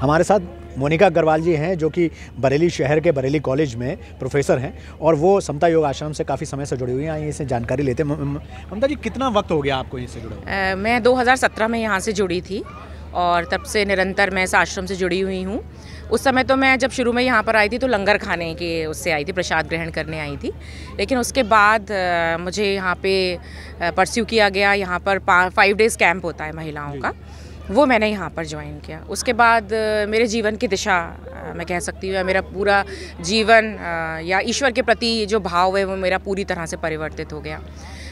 हमारे साथ मोनिका अग्रवाल जी हैं, जो कि बरेली शहर के बरेली कॉलेज में प्रोफेसर हैं और वो समता योग आश्रम से काफ़ी समय से जुड़ी हुई हैं। आइए इससे जानकारी लेते हैं। ममता जी, कितना वक्त हो गया आपको इससे जुड़े हुए? मैं 2017 में यहाँ से जुड़ी थी और तब से निरंतर मैं इस आश्रम से जुड़ी हुई हूँ। उस समय तो मैं जब शुरू में यहाँ पर आई थी तो लंगर खाने के उससे आई थी, प्रसाद ग्रहण करने आई थी। लेकिन उसके बाद मुझे यहाँ पे परस्यू किया गया। यहाँ पर 5 डेज़ कैंप होता है महिलाओं का, वो मैंने यहाँ पर ज्वाइन किया। उसके बाद मेरे जीवन की दिशा मैं कह सकती हूँ, या मेरा पूरा जीवन या ईश्वर के प्रति जो भाव है वो मेरा पूरी तरह से परिवर्तित हो गया।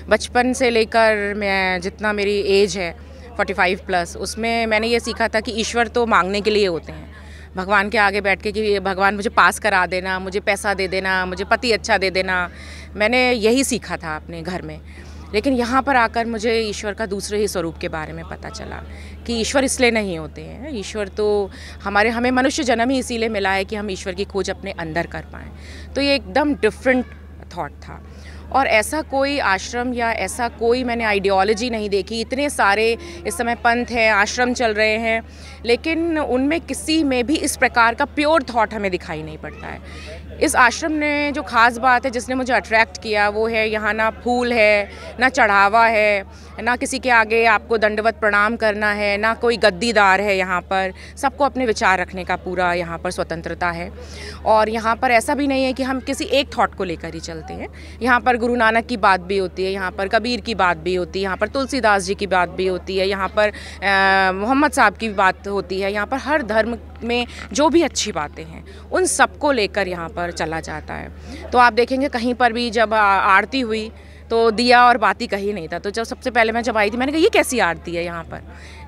बचपन से लेकर मैं जितना मेरी एज है 45 प्लस, उसमें मैंने ये सीखा था कि ईश्वर तो मांगने के लिए होते हैं, भगवान के आगे बैठ के कि भगवान मुझे पास करा देना, मुझे पैसा दे देना, मुझे पति अच्छा दे देना। मैंने यही सीखा था अपने घर में। लेकिन यहाँ पर आकर मुझे ईश्वर का दूसरे ही स्वरूप के बारे में पता चला कि ईश्वर इसलिए नहीं होते हैं। ईश्वर तो हमें मनुष्य जन्म ही इसीलिए मिला है कि हम ईश्वर की खोज अपने अंदर कर पाएँ। तो ये एकदम डिफरेंट थॉट था। और ऐसा कोई आश्रम या ऐसा कोई मैंने आइडियोलॉजी नहीं देखी। इतने सारे इस समय पंथ हैं, आश्रम चल रहे हैं, लेकिन उनमें किसी में भी इस प्रकार का प्योर थॉट हमें दिखाई नहीं पड़ता है। इस आश्रम ने जो ख़ास बात है जिसने मुझे अट्रैक्ट किया वो है यहाँ ना फूल है, ना चढ़ावा है, ना किसी के आगे आपको दंडवत प्रणाम करना है, ना कोई गद्दीदार है। यहाँ पर सबको अपने विचार रखने का पूरा यहाँ पर स्वतंत्रता है। और यहाँ पर ऐसा भी नहीं है कि हम किसी एक थॉट को लेकर ही चलते हैं। यहाँ पर गुरु नानक की बात भी होती है, यहाँ पर कबीर की बात भी होती है, यहाँ पर तुलसीदास जी की बात भी होती है, यहाँ पर मोहम्मद साहब की बात होती है। यहाँ पर हर धर्म में जो भी अच्छी बातें हैं उन सबको लेकर यहाँ पर चला जाता है। तो आप देखेंगे कहीं पर भी जब आरती हुई तो दिया और बाती कहीं नहीं था। तो जब सबसे पहले मैं जब आई थी मैंने कहा ये कैसी आरती है यहाँ पर।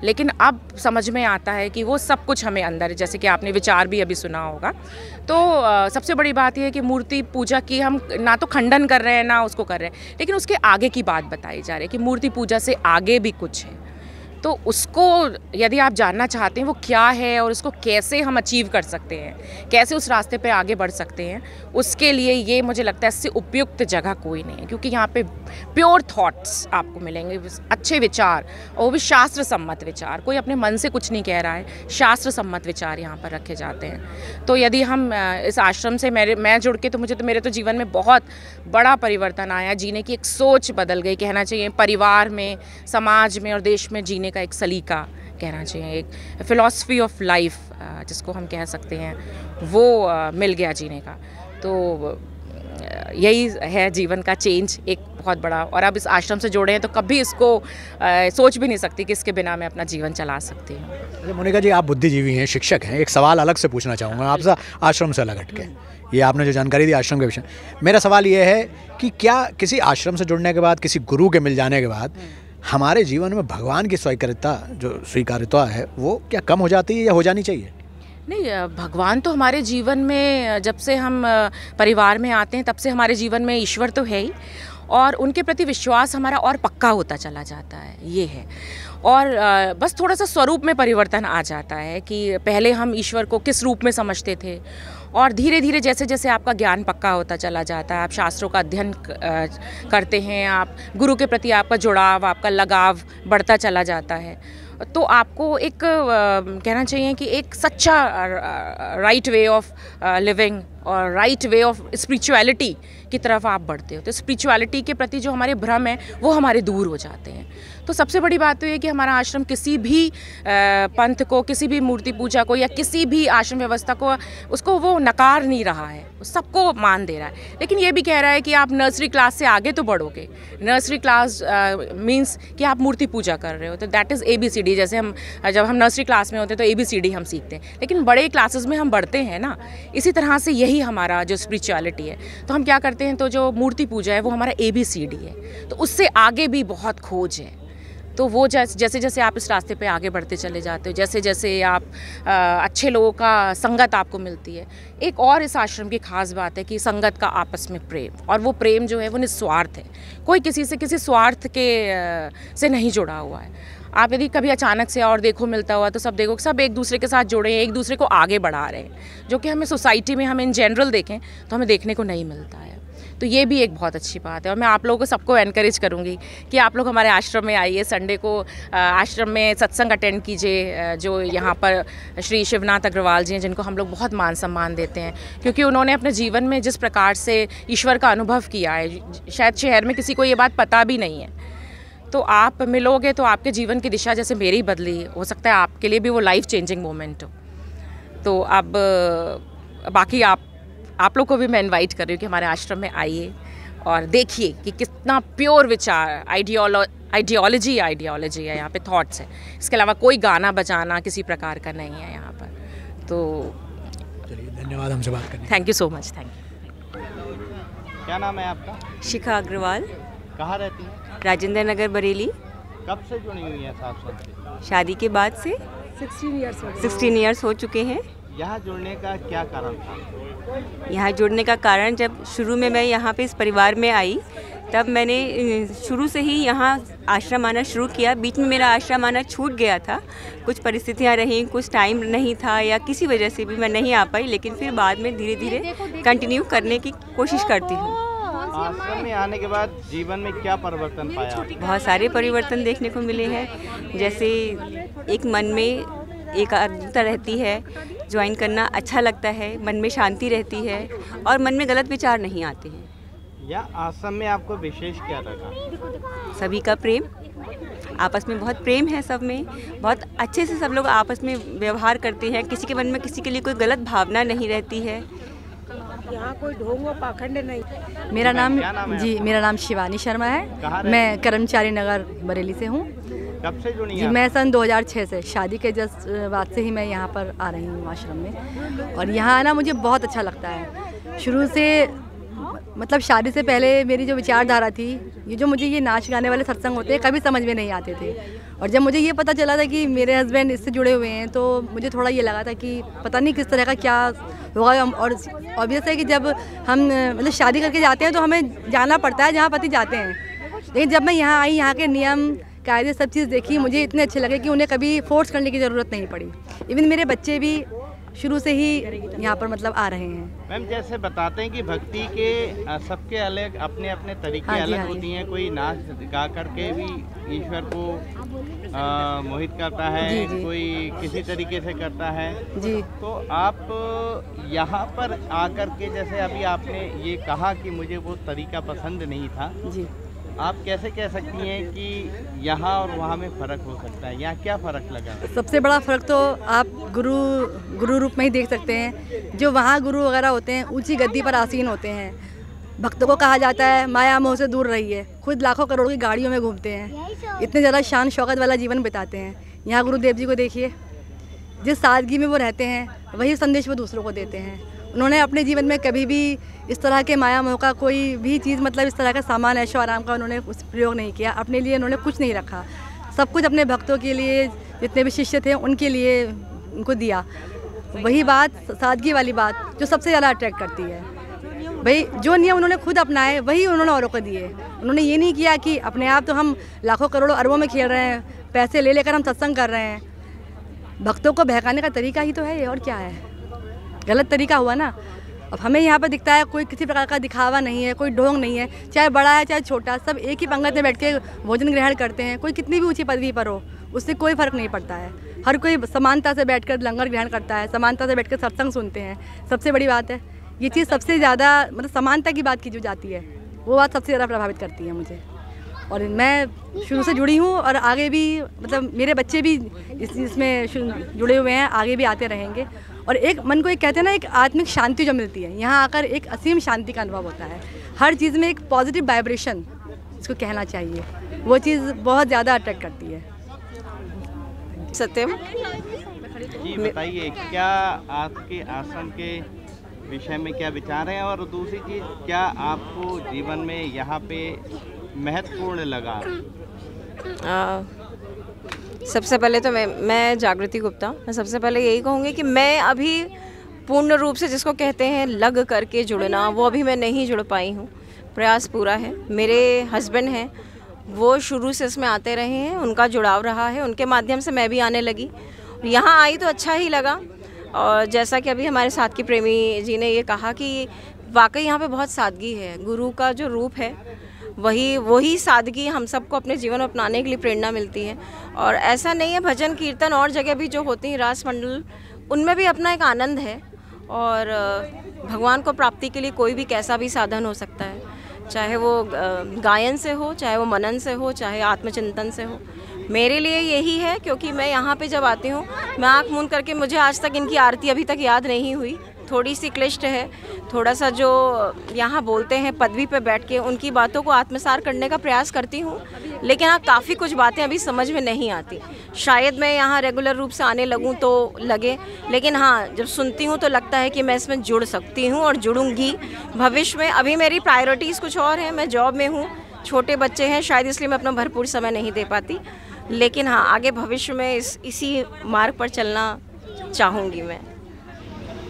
लेकिन अब समझ में आता है कि वो सब कुछ हमें अंदर है, जैसे कि आपने विचार भी अभी सुना होगा। तो सबसे बड़ी बात यह है कि मूर्ति पूजा की हम ना तो खंडन कर रहे हैं ना उसको कर रहे हैं, लेकिन उसके आगे की बात बताई जा रही है कि मूर्ति पूजा से आगे भी कुछ है। तो उसको यदि आप जानना चाहते हैं वो क्या है और उसको कैसे हम अचीव कर सकते हैं, कैसे उस रास्ते पे आगे बढ़ सकते हैं, उसके लिए ये मुझे लगता है इससे उपयुक्त जगह कोई नहीं है। क्योंकि यहाँ पे प्योर थॉट्स आपको मिलेंगे, अच्छे विचार, और वो भी शास्त्र सम्मत विचार। कोई अपने मन से कुछ नहीं कह रहा है, शास्त्र सम्मत विचार यहाँ पर रखे जाते हैं। तो यदि हम इस आश्रम से मैं जुड़ के तो मेरे तो जीवन में बहुत बड़ा परिवर्तन आया। जीने की एक सोच बदल गई कहना चाहिए। परिवार में, समाज में और देश में जीने का एक सलीका कहना चाहिए, एक फिलॉसफी ऑफ लाइफ जिसको हम कह सकते हैं, वो मिल गया जीने का। तो यही है जीवन का चेंज एक बहुत बड़ा। और अब इस आश्रम से जोड़े हैं तो कभी इसको सोच भी नहीं सकती कि इसके बिना मैं अपना जीवन चला सकती हूँ। मोनिका जी, आप बुद्धिजीवी हैं, शिक्षक हैं, एक सवाल अलग से पूछना चाहूँगा आपसे, आश्रम से अलग हट के। ये आपने जो जानकारी दी आश्रम के विषय, मेरा सवाल ये है कि क्या किसी आश्रम से जुड़ने के बाद, किसी गुरु के मिल जाने के बाद हमारे जीवन में भगवान की स्वीकार्यता है वो क्या कम हो जाती है या हो जानी चाहिए? नहीं, भगवान तो हमारे जीवन में जब से हम परिवार में आते हैं तब से हमारे जीवन में ईश्वर तो है ही, और उनके प्रति विश्वास हमारा और पक्का होता चला जाता है, ये है। और बस थोड़ा सा स्वरूप में परिवर्तन आ जाता है कि पहले हम ईश्वर को किस रूप में समझते थे, और धीरे धीरे जैसे जैसे आपका ज्ञान पक्का होता चला जाता है, आप शास्त्रों का अध्ययन करते हैं, आप गुरु के प्रति आपका जुड़ाव, आपका लगाव बढ़ता चला जाता है, तो आपको एक कहना चाहिए कि एक सच्चा राइट वे ऑफ लिविंग और राइट वे ऑफ स्पिरिचुअलिटी की तरफ आप बढ़ते हो। तो स्पिरिचुअलिटी के प्रति जो हमारे भ्रम है वो हमारे दूर हो जाते हैं। तो सबसे बड़ी बात तो ये कि हमारा आश्रम किसी भी पंथ को, किसी भी मूर्ति पूजा को या किसी भी आश्रम व्यवस्था को, उसको वो नकार नहीं रहा है, सबको मान दे रहा है। लेकिन ये भी कह रहा है कि आप नर्सरी क्लास से आगे तो बढ़ोगे। नर्सरी क्लास मीन्स कि आप मूर्ति पूजा कर रहे हो, तो दैट इज़ ABCD। जैसे जब हम नर्सरी क्लास में होते हैं तो ABCD हम सीखते हैं, लेकिन बड़े क्लासेस में हम बढ़ते हैं ना। इसी तरह से यही हमारा जो स्पिरिचुअलिटी है, तो हम क्या करते हैं, तो जो मूर्ति पूजा है वो हमारा ABCD है, तो उससे आगे भी बहुत खोज है। तो वो जैसे जैसे आप इस रास्ते पे आगे बढ़ते चले जाते हो, जैसे जैसे आप अच्छे लोगों का संगत आपको मिलती है। एक और इस आश्रम की खास बात है कि संगत का आपस में प्रेम, और वो प्रेम जो है वो निस्वार्थ है, कोई किसी से किसी स्वार्थ के से नहीं जुड़ा हुआ है। आप यदि कभी अचानक से और देखो मिलता हुआ तो सब देखो सब एक दूसरे के साथ जुड़े हैं, एक दूसरे को आगे बढ़ा रहे हैं, जो कि हमें सोसाइटी में हम इन जनरल देखें तो हमें देखने को नहीं मिलता है। तो ये भी एक बहुत अच्छी बात है। और मैं आप लोगों को सबको एनकरेज करूँगी कि आप लोग हमारे आश्रम में आइए, संडे को आश्रम में सत्संग अटेंड कीजिए। जो यहाँ पर श्री शिवनाथ अग्रवाल जी हैं, जिनको हम लोग बहुत मान सम्मान देते हैं, क्योंकि उन्होंने अपने जीवन में जिस प्रकार से ईश्वर का अनुभव किया है, शायद शहर में किसी को ये बात पता भी नहीं है। तो आप मिलोगे तो आपके जीवन की दिशा जैसे मेरी बदली, हो सकता है आपके लिए भी वो लाइफ चेंजिंग मोमेंट हो। तो अब बाकी आप लोग को भी मैं इनवाइट कर रही हूँ कि हमारे आश्रम में आइए और देखिए कि कितना प्योर विचार, आइडियोलॉजी है यहाँ पे, थॉट्स है। इसके अलावा कोई गाना बजाना किसी प्रकार का नहीं है यहाँ पर। तो चलिए, धन्यवाद हमसे बात करने। Thank you so much. Thank you. क्या नाम है आपका? शिखा अग्रवाल। कहाँ रहती हैं? राजेंद्र नगर, बरेली। कब से जुड़ी हुई हैं आश्रम से? शादी के बाद से 16 ईयर्स हो चुके हैं। यहाँ जुड़ने का क्या कारण था? यहाँ जुड़ने का कारण, जब शुरू में मैं यहाँ पे इस परिवार में आई, तब मैंने शुरू से ही यहाँ आश्रम आना शुरू किया। बीच में मेरा आश्रम आना छूट गया था, कुछ परिस्थितियाँ रहीं, कुछ टाइम नहीं था या किसी वजह से भी मैं नहीं आ पाई, लेकिन फिर बाद में धीरे धीरे कंटिन्यू करने की कोशिश करती हूँ। आश्रम में आने के बाद जीवन में क्या परिवर्तन पाया? बहुत सारे परिवर्तन देखने को मिले हैं। जैसे एक मन में एकाग्रता रहती है, ज्वाइन करना अच्छा लगता है, मन में शांति रहती है और मन में गलत विचार नहीं आते हैं। या आश्रम में आपको विशेष क्या लगा? सभी का प्रेम, आपस में बहुत प्रेम है सब में, बहुत अच्छे से सब लोग आपस में व्यवहार करते हैं, किसी के मन में किसी के लिए कोई गलत भावना नहीं रहती है। यहाँ कोई ढोंग व पाखंड नहीं। मेरा नाम शिवानी शर्मा है। मैं कर्मचारी नगर बरेली से हूँ। कब से जुड़ी जी, हैं? मैं सन 2006 से, शादी के जस्ट बाद से ही मैं यहाँ पर आ रही हूँ आश्रम में। और यहाँ आना मुझे बहुत अच्छा लगता है। शुरू से मतलब शादी से पहले मेरी जो विचारधारा थी, ये मुझे ये नाच गाने वाले सत्संग होते हैं, कभी समझ में नहीं आते थे। और जब मुझे ये पता चला था कि मेरे हस्बैंड इससे जुड़े हुए हैं, तो मुझे थोड़ा ये लगा था कि पता नहीं किस तरह का क्या होगा। और ऑब्वियस है कि जब हम मतलब शादी करके जाते हैं तो हमें जाना पड़ता है जहाँ पति जाते हैं। लेकिन जब मैं यहाँ आई, यहाँ के नियम कायदे सब चीज़ देखी, मुझे इतने अच्छे लगे कि उन्हें कभी फोर्स करने की ज़रूरत नहीं पड़ी। इवन मेरे बच्चे भी शुरू से ही यहाँ पर मतलब आ रहे हैं। मैम, जैसे बताते हैं कि भक्ति के सबके अलग अपने अपने तरीके अलग होती हैं। कोई नाच गा करके भी ईश्वर को मोहित करता है, जी। कोई किसी तरीके से करता है। जी। तो आप यहाँ पर आकर के, जैसे अभी आपने ये कहा कि मुझे वो तरीका पसंद नहीं था, जी। आप कैसे कह सकती हैं कि यहाँ और वहाँ में फ़र्क हो सकता है? यहाँ क्या फ़र्क लगा? सबसे बड़ा फ़र्क तो आप गुरु रूप में ही देख सकते हैं। जो वहाँ गुरु वगैरह होते हैं, ऊंची गद्दी पर आसीन होते हैं। भक्तों को कहा जाता है माया मोह से दूर रहिए, खुद लाखों करोड़ों की गाड़ियों में घूमते हैं, इतने ज़्यादा शान शौकत वाला जीवन बिताते हैं। यहाँ गुरुदेव जी को देखिए, जिस सादगी में वो रहते हैं, वही संदेश वो दूसरों को देते हैं। उन्होंने अपने जीवन में कभी भी इस तरह के माया मोह का कोई भी चीज़, मतलब इस तरह का सामान ऐशो आराम का उन्होंने उस प्रयोग नहीं किया। अपने लिए उन्होंने कुछ नहीं रखा, सब कुछ अपने भक्तों के लिए, जितने भी शिष्य थे उनके लिए उनको दिया। वही बात, सादगी वाली बात जो सबसे ज़्यादा अट्रैक्ट करती है। भाई जो नियम उन्होंने खुद अपनाए वही उन्होंने औरों को दिए। उन्होंने ये नहीं किया कि अपने आप तो हम लाखों करोड़ों अरबों में खेल रहे हैं, पैसे ले लेकर हम सत्संग कर रहे हैं। भक्तों को बहकाने का तरीका ही तो है ये, और क्या है? गलत तरीका हुआ ना। अब हमें यहाँ पर दिखता है कोई किसी प्रकार का दिखावा नहीं है, कोई ढोंग नहीं है, चाहे बड़ा है चाहे छोटा, सब एक ही पंगत में बैठ के भोजन ग्रहण करते हैं। कोई कितनी भी ऊंची पदवी पर हो, उससे कोई फ़र्क नहीं पड़ता है। हर कोई समानता से बैठकर लंगर ग्रहण करता है, समानता से बैठकर सत्संग सुनते हैं। सबसे बड़ी बात है ये चीज़, सबसे ज़्यादा मतलब समानता की बात की जो जाती है, वो बात सबसे ज़्यादा प्रभावित करती है मुझे। और मैं शुरू से जुड़ी हूँ और आगे भी, मतलब मेरे बच्चे भी इसमें जुड़े हुए हैं, आगे भी आते रहेंगे। और एक मन को एक कहते हैं ना, एक आत्मिक शांति जो मिलती है यहाँ आकर, एक असीम शांति का अनुभव होता है। हर चीज़ में एक पॉजिटिव वाइब्रेशन, इसको कहना चाहिए, वो चीज़ बहुत ज़्यादा अट्रैक्ट करती है। सत्यम जी, बताइए क्या आपके आश्रम के विषय में क्या विचार हैं, और दूसरी चीज़ क्या आपको जीवन में यहाँ पे महत्वपूर्ण लगा? सबसे पहले तो मैं जागृति गुप्ता, मैं सबसे पहले यही कहूँगी कि मैं अभी पूर्ण रूप से, जिसको कहते हैं लग करके जुड़ना, वो अभी मैं नहीं जुड़ पाई हूँ। प्रयास पूरा है। मेरे हस्बैंड हैं, वो शुरू से इसमें आते रहे हैं, उनका जुड़ाव रहा है, उनके माध्यम से मैं भी आने लगी। यहाँ आई तो अच्छा ही लगा। और जैसा कि अभी हमारे साथ की प्रेमी जी ने ये कहा कि वाकई यहाँ पे बहुत सादगी है। गुरु का जो रूप है वही सादगी हम सबको अपने जीवन में अपनाने के लिए प्रेरणा मिलती है। और ऐसा नहीं है, भजन कीर्तन और जगह भी जो होती हैं रास मंडल, उनमें भी अपना एक आनंद है। और भगवान को प्राप्ति के लिए कोई भी कैसा भी साधन हो सकता है, चाहे वो गायन से हो, चाहे वो मनन से हो, चाहे आत्मचिंतन से हो। मेरे लिए यही है, क्योंकि मैं यहाँ पे जब आती हूँ, मैं आँख मूंद करके, मुझे आज तक इनकी आरती अभी तक याद नहीं हुई। थोड़ी सी क्लिष्ट है, थोड़ा सा जो यहाँ बोलते हैं पदवी पे बैठ के, उनकी बातों को आत्मसात करने का प्रयास करती हूँ, लेकिन हाँ काफ़ी कुछ बातें अभी समझ में नहीं आती। शायद मैं यहाँ रेगुलर रूप से आने लगूँ तो लगे, लेकिन हाँ जब सुनती हूँ तो लगता है कि मैं इसमें जुड़ सकती हूँ और जुड़ूंगी भविष्य में। अभी मेरी प्रायोरिटीज़ कुछ और हैं, मैं जॉब में हूँ, छोटे बच्चे हैं, शायद इसलिए मैं अपना भरपूर समय नहीं दे पाती। लेकिन हाँ आगे भविष्य में इसी मार्ग पर चलना चाहूँगी मैं।